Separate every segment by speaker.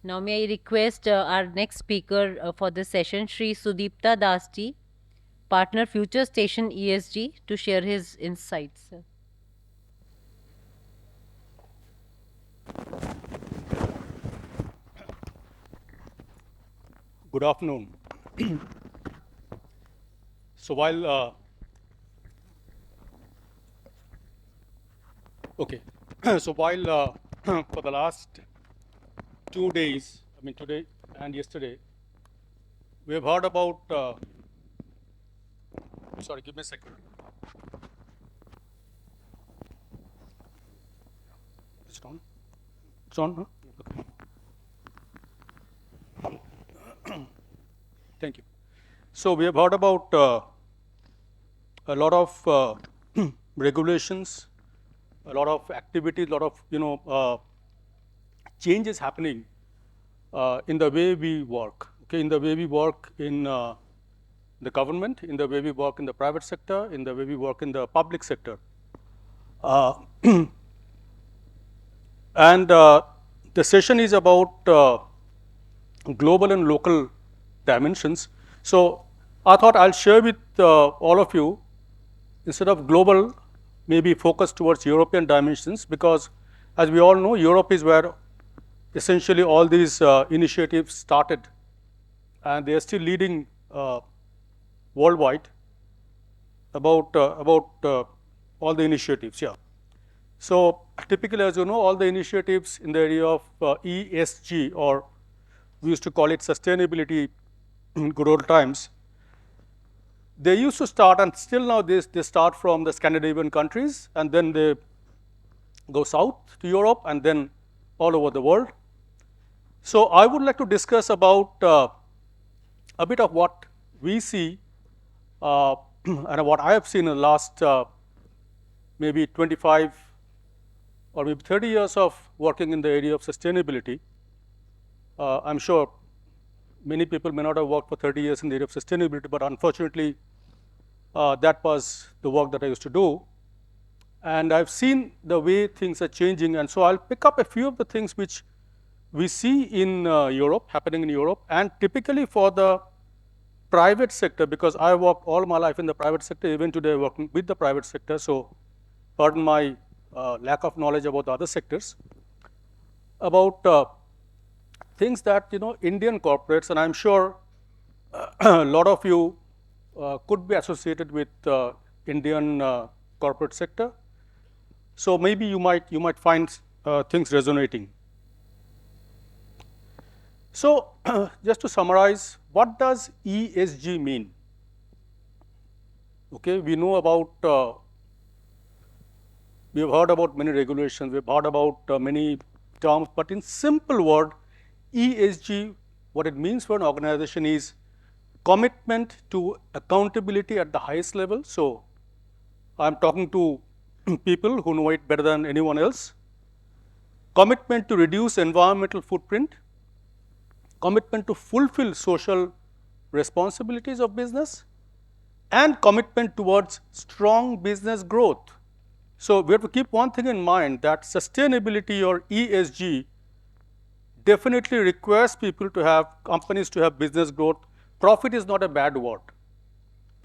Speaker 1: Now, may I request our next speaker for this session, Shri Sudipta Dasti, Partner Future Station ESG, to share his insights.
Speaker 2: Good afternoon. So while okay, so while for the last 2 days, I mean today and yesterday, we have heard about. Sorry, give me a second. Is it on? It's on. Huh? Okay. Thank you. So we have heard about a lot of regulations, a lot of activities, a lot of changes happening in the way we work. Okay, in the way we work in the government, in the way we work in the private sector, in the way we work in the public sector. Uh, and the session is about global and local dimensions. So I thought I'll share with all of you, instead of global, maybe focus towards European dimensions, because as we all know, Europe is where essentially all these initiatives started, and they are still leading worldwide about all the initiatives. Yeah. So typically, as you know, all the initiatives in the area of ESG, or we used to call it sustainability in good old times, they used to start, and still now they start from the Scandinavian countries, and then they go south to Europe, and then all over the world. So I would like to discuss about a bit of what we see and what I have seen in the last maybe 25 or maybe 30 years of working in the area of sustainability. I'm sure many people may not have worked for 30 years in the area of sustainability, but unfortunately, that was the work that I used to do. And I've seen the way things are changing, and so I'll pick up a few of the things which we see in Europe, happening in Europe, and typically for the private sector, because I worked all my life in the private sector, even today working with the private sector, so pardon my lack of knowledge about the other sectors, about things that Indian corporates, and I'm sure a lot of you could be associated with Indian corporate sector. So maybe you might find things resonating. So just to summarize, what does ESG mean? Okay, we know about, we have heard about many regulations, we've heard about many terms, but in simple word, ESG, what it means for an organization is commitment to accountability at the highest level. So I'm talking to people who know it better than anyone else. Commitment to reduce environmental footprint, commitment to fulfill social responsibilities of business, and commitment towards strong business growth. So we have to keep one thing in mind, that sustainability or ESG definitely requires people to have, companies to have business growth. Profit is not a bad word.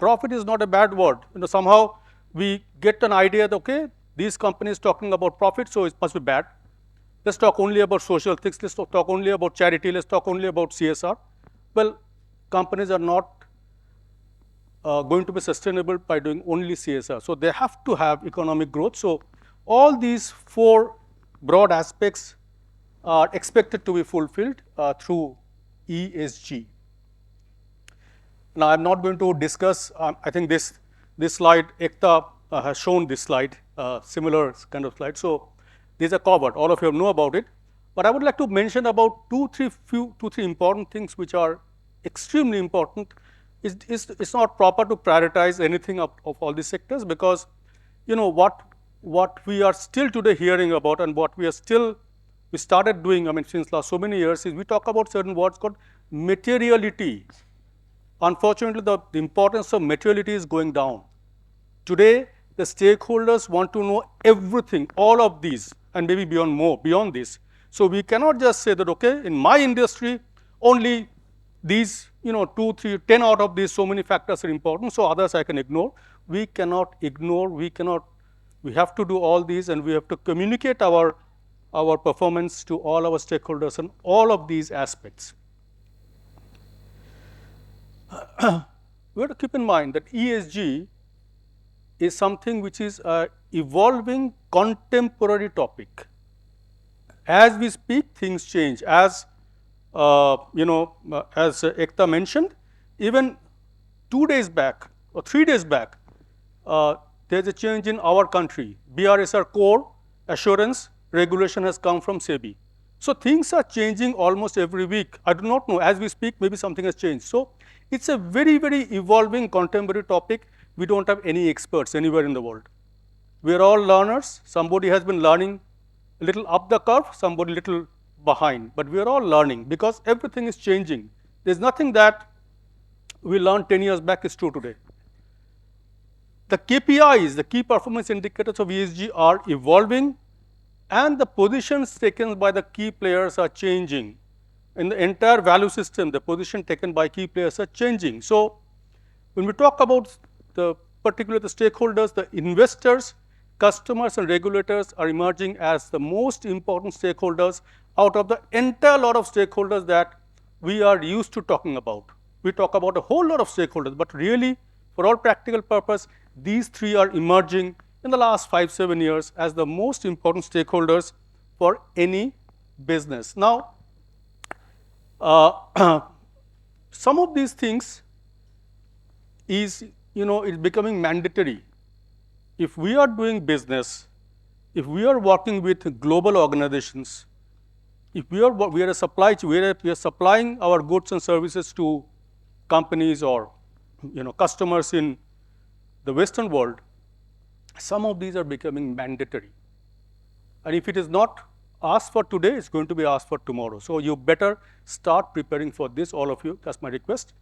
Speaker 2: Profit is not a bad word. Somehow we get an idea that, okay, these companies talking about profit, so it must be bad. Let's talk only about social things, let's talk only about charity, let's talk only about CSR. Well, companies are not going to be sustainable by doing only CSR. So they have to have economic growth. So all these four broad aspects are expected to be fulfilled through ESG. Now I'm not going to discuss, I think this slide, Ekta has shown this slide, similar kind of slide. So these are covered, all of you know about it. But I would like to mention about two, three important things which are extremely important. It's not proper to prioritize anything of all these sectors, because what we are still today hearing about, and what we started doing, I mean, since last so many years, is we talk about certain words called materiality. Unfortunately, the importance of materiality is going down. Today, the stakeholders want to know everything, all of these, and maybe beyond this. So we cannot just say that, okay, in my industry, only these, 2, 3, 10 out of these so many factors are important, so others I can ignore. We cannot ignore, we have to do all these, and we have to communicate our performance to all our stakeholders in all of these aspects. We have to keep in mind that ESG is something which is a evolving contemporary topic. As we speak, things change. As Ekta mentioned, even 2 days back or 3 days back, there's a change in our country. BRSR core assurance regulation has come from SEBI. So things are changing almost every week. I do not know, as we speak, maybe something has changed. So it's a very, very evolving contemporary topic. We don't have any experts anywhere in the world. We are all learners. Somebody has been learning a little up the curve, somebody a little behind. But we are all learning because everything is changing. There's nothing that we learned 10 years back is true today. The KPIs, the key performance indicators of ESG are evolving, and the positions taken by the key players are changing. In the entire value system, the position taken by key players are changing. So when we talk about particularly the stakeholders, the investors, customers and regulators are emerging as the most important stakeholders out of the entire lot of stakeholders that we are used to talking about. We talk about a whole lot of stakeholders, but really, for all practical purpose, these three are emerging in the last 5-7 years as the most important stakeholders for any business. Now, some of these things is, it's becoming mandatory. If we are doing business, if we are working with global organizations, if we are a supply chain, we are supplying our goods and services to companies or customers in the Western world, some of these are becoming mandatory. And if it is not asked for today, it's going to be asked for tomorrow. So you better start preparing for this, all of you. That's my request.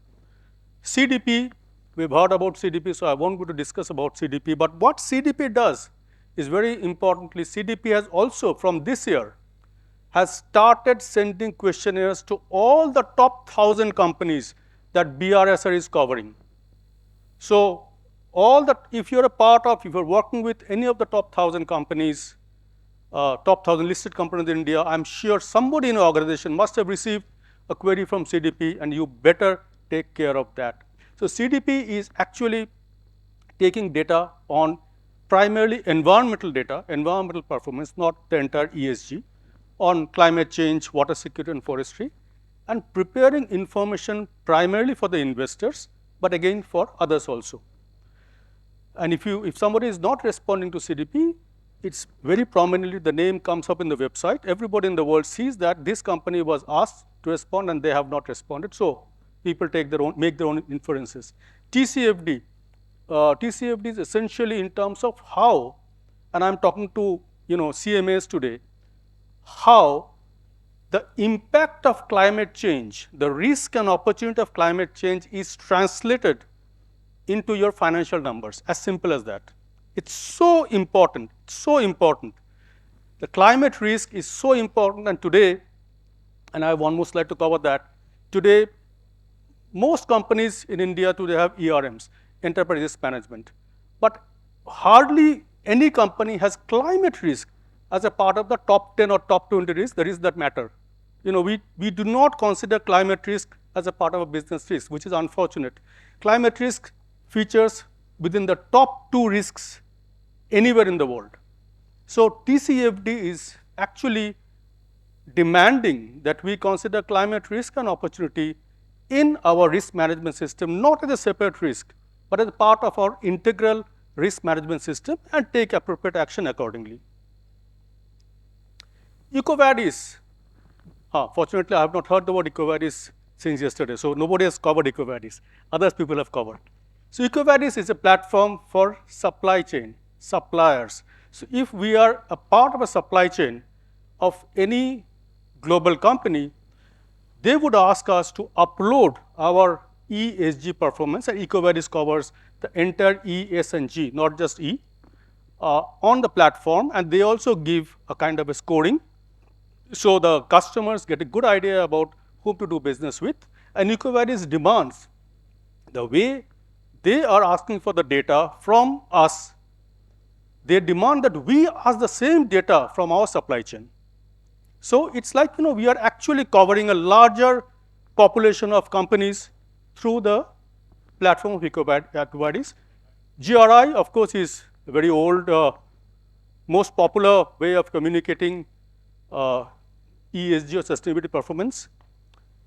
Speaker 2: CDP, we've heard about CDP, so I won't go to discuss about CDP. But what CDP does is very importantly, CDP has also, from this year, has started sending questionnaires to all the top 1,000 companies that BRSR is covering. So if you're a part of, if you're working with any of the top 1,000 companies, top 1,000 listed companies in India, I'm sure somebody in your organization must have received a query from CDP, and you better take care of that. So CDP is actually taking data on primarily environmental data, environmental performance, not the entire ESG, on climate change, water security and forestry, and preparing information primarily for the investors, but again for others also. And if somebody is not responding to CDP, it's very prominently, the name comes up in the website. Everybody in the world sees that this company was asked to respond and they have not responded. So people make their own inferences. TCFD. TCFD is essentially in terms of how, and I'm talking to CMAs today, how the impact of climate change, the risk and opportunity of climate change is translated into your financial numbers, as simple as that. It's so important, so important. The climate risk is so important, and today, and I have one more slide to cover that, today, most companies in India today have ERMs, enterprise risk management, but hardly any company has climate risk as a part of the top 10 or top 20 risks, the risks that matter. We do not consider climate risk as a part of a business risk, which is unfortunate. Climate risk features within the top 2 risks anywhere in the world. So TCFD is actually demanding that we consider climate risk and opportunity in our risk management system, not as a separate risk, but as a part of our integral risk management system, and take appropriate action accordingly. EcoVadis. Fortunately, I have not heard the word EcoVadis since yesterday, so nobody has covered EcoVadis. Other people have covered. So EcoVadis is a platform for supply chain, suppliers. So if we are a part of a supply chain of any global company, they would ask us to upload our ESG performance, and EcoVadis covers the entire E, S, and G, not just E, on the platform, and they also give a kind of a scoring. So the customers get a good idea about whom to do business with, and EcoVadis demands the way they are asking for the data from us, they demand that we ask the same data from our supply chain. So it's like, we are actually covering a larger population of companies through the platform of EcoVadis. GRI, of course, is a very old, most popular way of communicating ESG or sustainability performance.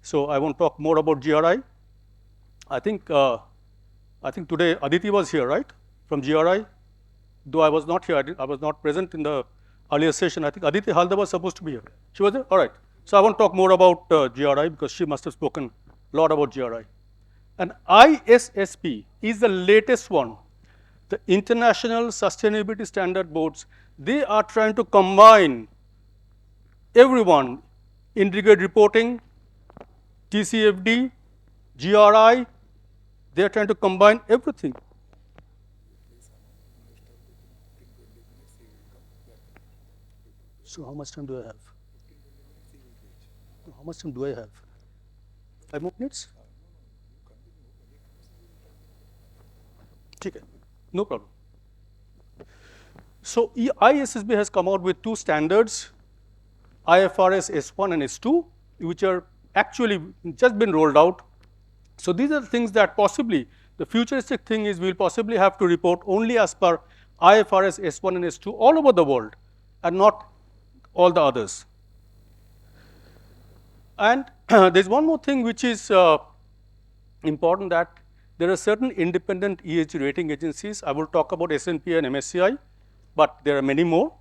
Speaker 2: So I won't talk more about GRI. I think today Aditi was here, right, from GRI. Though I was not here, I was not present in the earlier session. I think Aditi Halda was supposed to be here. She was there? All right. So I won't talk more about GRI because she must have spoken a lot about GRI. And ISSP is the latest one. The International Sustainability Standard Boards, they are trying to combine everyone, integrated reporting, TCFD, GRI, they are trying to combine everything. So how much time do I have? How much time do I have? 5 more minutes? Okay, no problem. So ISSB has come out with two standards, IFRS S1 and S2, which are actually just been rolled out. So these are the things that possibly, the futuristic thing is we'll possibly have to report only as per IFRS S1 and S2 all over the world and not all the others. And there's one more thing which is important, that there are certain independent ESG rating agencies. I will talk about S&P and MSCI, but there are many more.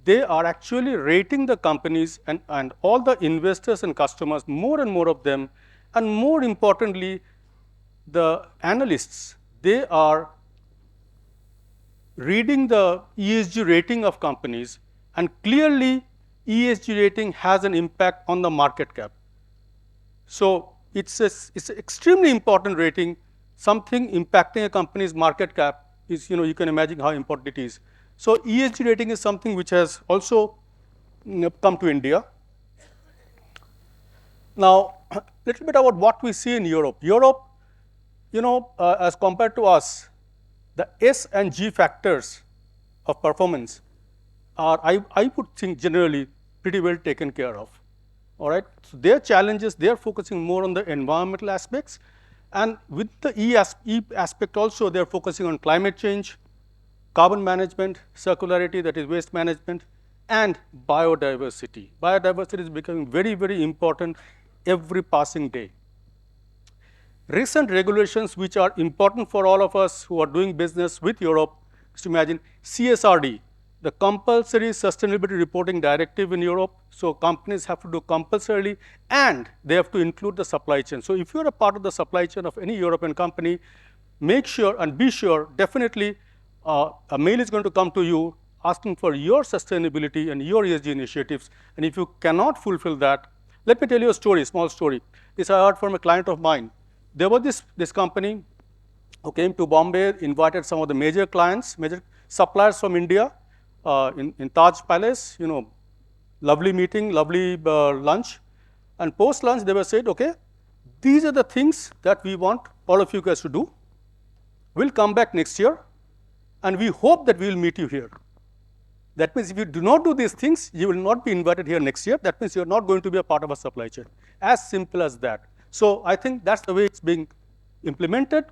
Speaker 2: They are actually rating the companies and all the investors and customers, more and more of them, and more importantly, the analysts, they are reading the ESG rating of companies, and clearly ESG rating has an impact on the market cap. So it's an extremely important rating. Something impacting a company's market cap is, you can imagine how important it is. So ESG rating is something which has also come to India. Now, a little bit about what we see in Europe. Europe, as compared to us, the S and G factors of performance are, I would think, generally pretty well taken care of. All right. So their challenges, they are focusing more on the environmental aspects, and with the E aspect also, they are focusing on climate change, carbon management, circularity, that is waste management, and biodiversity. Biodiversity is becoming very, very important every passing day. Recent regulations which are important for all of us who are doing business with Europe is to imagine CSRD, the Compulsory Sustainability Reporting Directive in Europe. So companies have to do compulsorily, and they have to include the supply chain. So if you're a part of the supply chain of any European company, make sure and be sure, definitely a mail is going to come to you asking for your sustainability and your ESG initiatives. And if you cannot fulfill that, let me tell you a story, small story. This I heard from a client of mine. There was this company who came to Bombay, invited some of the major clients, major suppliers from India in Taj Palace, lovely meeting, lovely lunch. And post lunch, they were said, okay, these are the things that we want all of you guys to do. We'll come back next year, and we hope that we will meet you here. That means if you do not do these things, you will not be invited here next year. That means you're not going to be a part of a supply chain. As simple as that. So I think that's the way it's being implemented.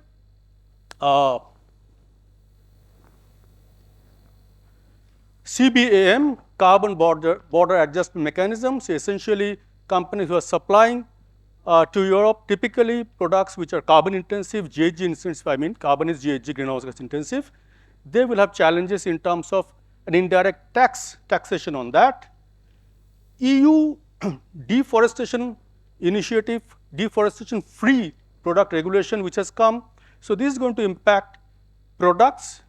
Speaker 2: CBAM, carbon border adjustment mechanism. So essentially, companies who are supplying to Europe, typically products which are carbon intensive, GHG intensive, I mean, carbon is GHG, greenhouse gas intensive, they will have challenges in terms of an indirect taxation on that. EU deforestation initiative, deforestation free product regulation which has come. So this is going to impact products,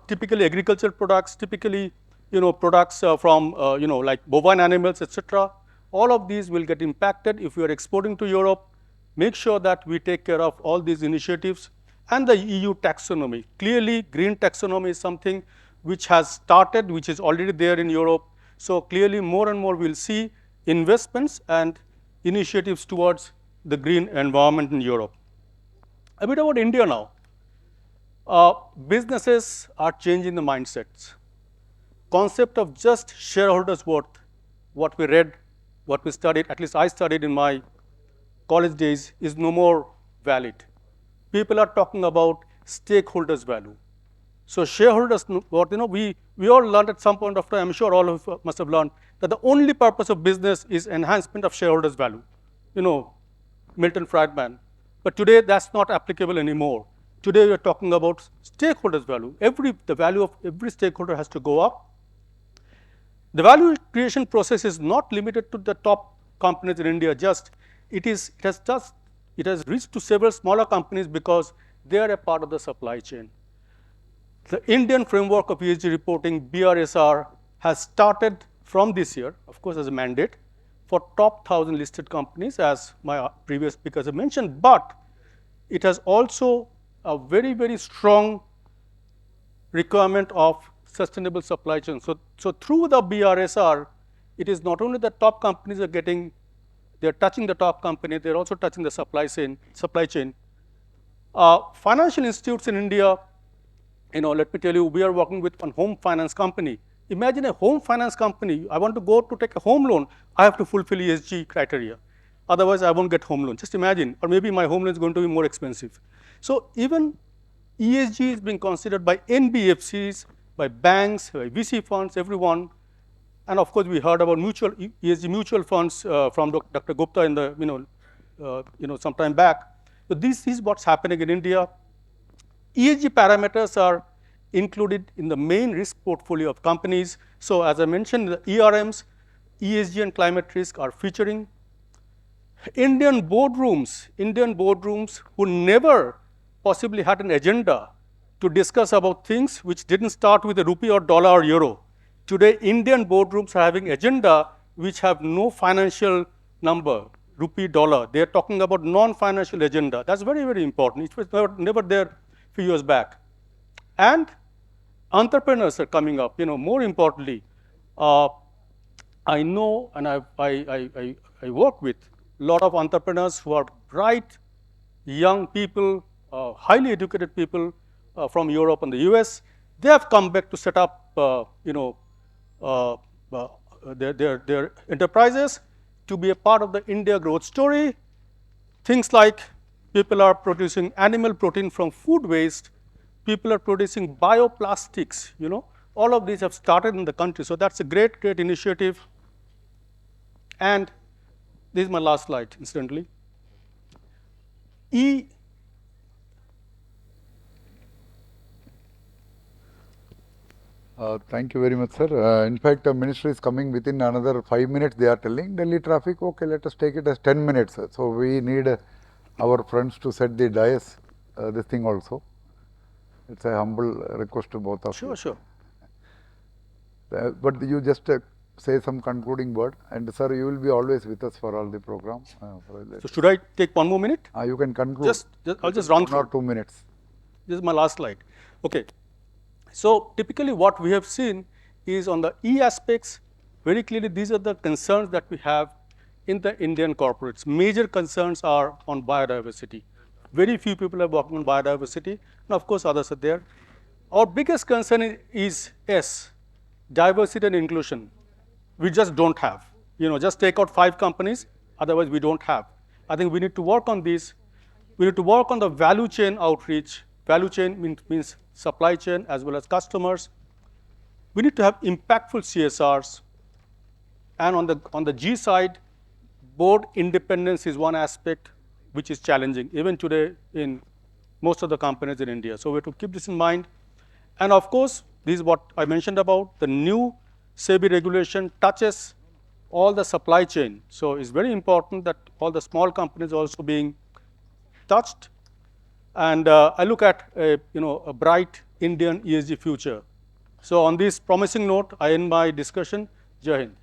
Speaker 2: typically agricultural products, typically, products from, like bovine animals, etc. All of these will get impacted if we are exporting to Europe. Make sure that we take care of all these initiatives. And the EU taxonomy. Clearly, green taxonomy is something which has started, which is already there in Europe. So clearly, more and more we'll see investments and initiatives towards the green environment in Europe. A bit about India now. Businesses are changing the mindsets. Concept of just shareholders' worth, what we read, what we studied, at least I studied in my college days, is no more valid. People are talking about stakeholders' value. So shareholders, what we all learned at some point of time. I'm sure all of you must have learned that the only purpose of business is enhancement of shareholders' value. Milton Friedman. But today that's not applicable anymore. Today we're talking about stakeholders' value. The value of every stakeholder has to go up. The value creation process is not limited to the top companies in India. It has reached to several smaller companies because they are a part of the supply chain. The Indian framework of ESG reporting, BRSR, has started from this year, of course, as a mandate for top 1,000 listed companies, as my previous speakers have mentioned, but it has also a very, very strong requirement of sustainable supply chain. So through the BRSR, it is not only the top companies they're touching the top company, they're also touching the supply chain. Financial institutes in India, let me tell you, we are working with one home finance company. Imagine a home finance company. I want to go to take a home loan. I have to fulfill ESG criteria. Otherwise, I won't get home loan. Just imagine. Or maybe my home loan is going to be more expensive. So even ESG is being considered by NBFCs, by banks, by VC funds, everyone. And of course, we heard about ESG mutual funds from Dr. Gupta in some time back. So this is what's happening in India. ESG parameters are included in the main risk portfolio of companies. So as I mentioned, the ERMs, ESG and climate risk are featuring. Indian boardrooms who never possibly had an agenda to discuss about things which didn't start with a rupee or dollar or euro. Today, Indian boardrooms are having agenda which have no financial number, rupee, dollar. They are talking about non-financial agenda. That's very, very important. It was never there few years back. And entrepreneurs are coming up. More importantly, I know and I work with a lot of entrepreneurs who are bright, young people, highly educated people from Europe and the US. They have come back to set up, their enterprises to be a part of the India growth story. Things like people are producing animal protein from food waste. People are producing bioplastics, All of these have started in the country. So that's a great, great initiative. And this is my last slide, incidentally.
Speaker 3: Thank you very much, sir. In fact, the ministry is coming within another 5 minutes. They are telling Delhi traffic. Okay, let us take it as 10 minutes. So we need our friends to set the dais. This thing also. It's a humble request to both of you.
Speaker 2: Sure.
Speaker 3: But you just say some concluding word, and sir, you will be always with us for all the program.
Speaker 2: So should I take 1 more minute?
Speaker 3: You can conclude.
Speaker 2: I'll just run through.
Speaker 3: 1 or 2 minutes.
Speaker 2: This is my last slide. Okay. So typically what we have seen is on the E aspects, very clearly these are the concerns that we have in the Indian corporates. Major concerns are on biodiversity. Very few people are working on biodiversity, and of course others are there. Our biggest concern is S, diversity and inclusion. We just don't have. Just take out 5 companies, otherwise we don't have. I think we need to work on these. We need to work on the value chain outreach. Value chain means supply chain as well as customers. We need to have impactful CSRs. And on the G side, board independence is one aspect which is challenging, even today in most of the companies in India. So we have to keep this in mind. And of course, this is what I mentioned about, the new SEBI regulation touches all the supply chain. So it's very important that all the small companies also being touched. And I look at a bright Indian ESG future. So on this promising note, I end my discussion. Jai Hind.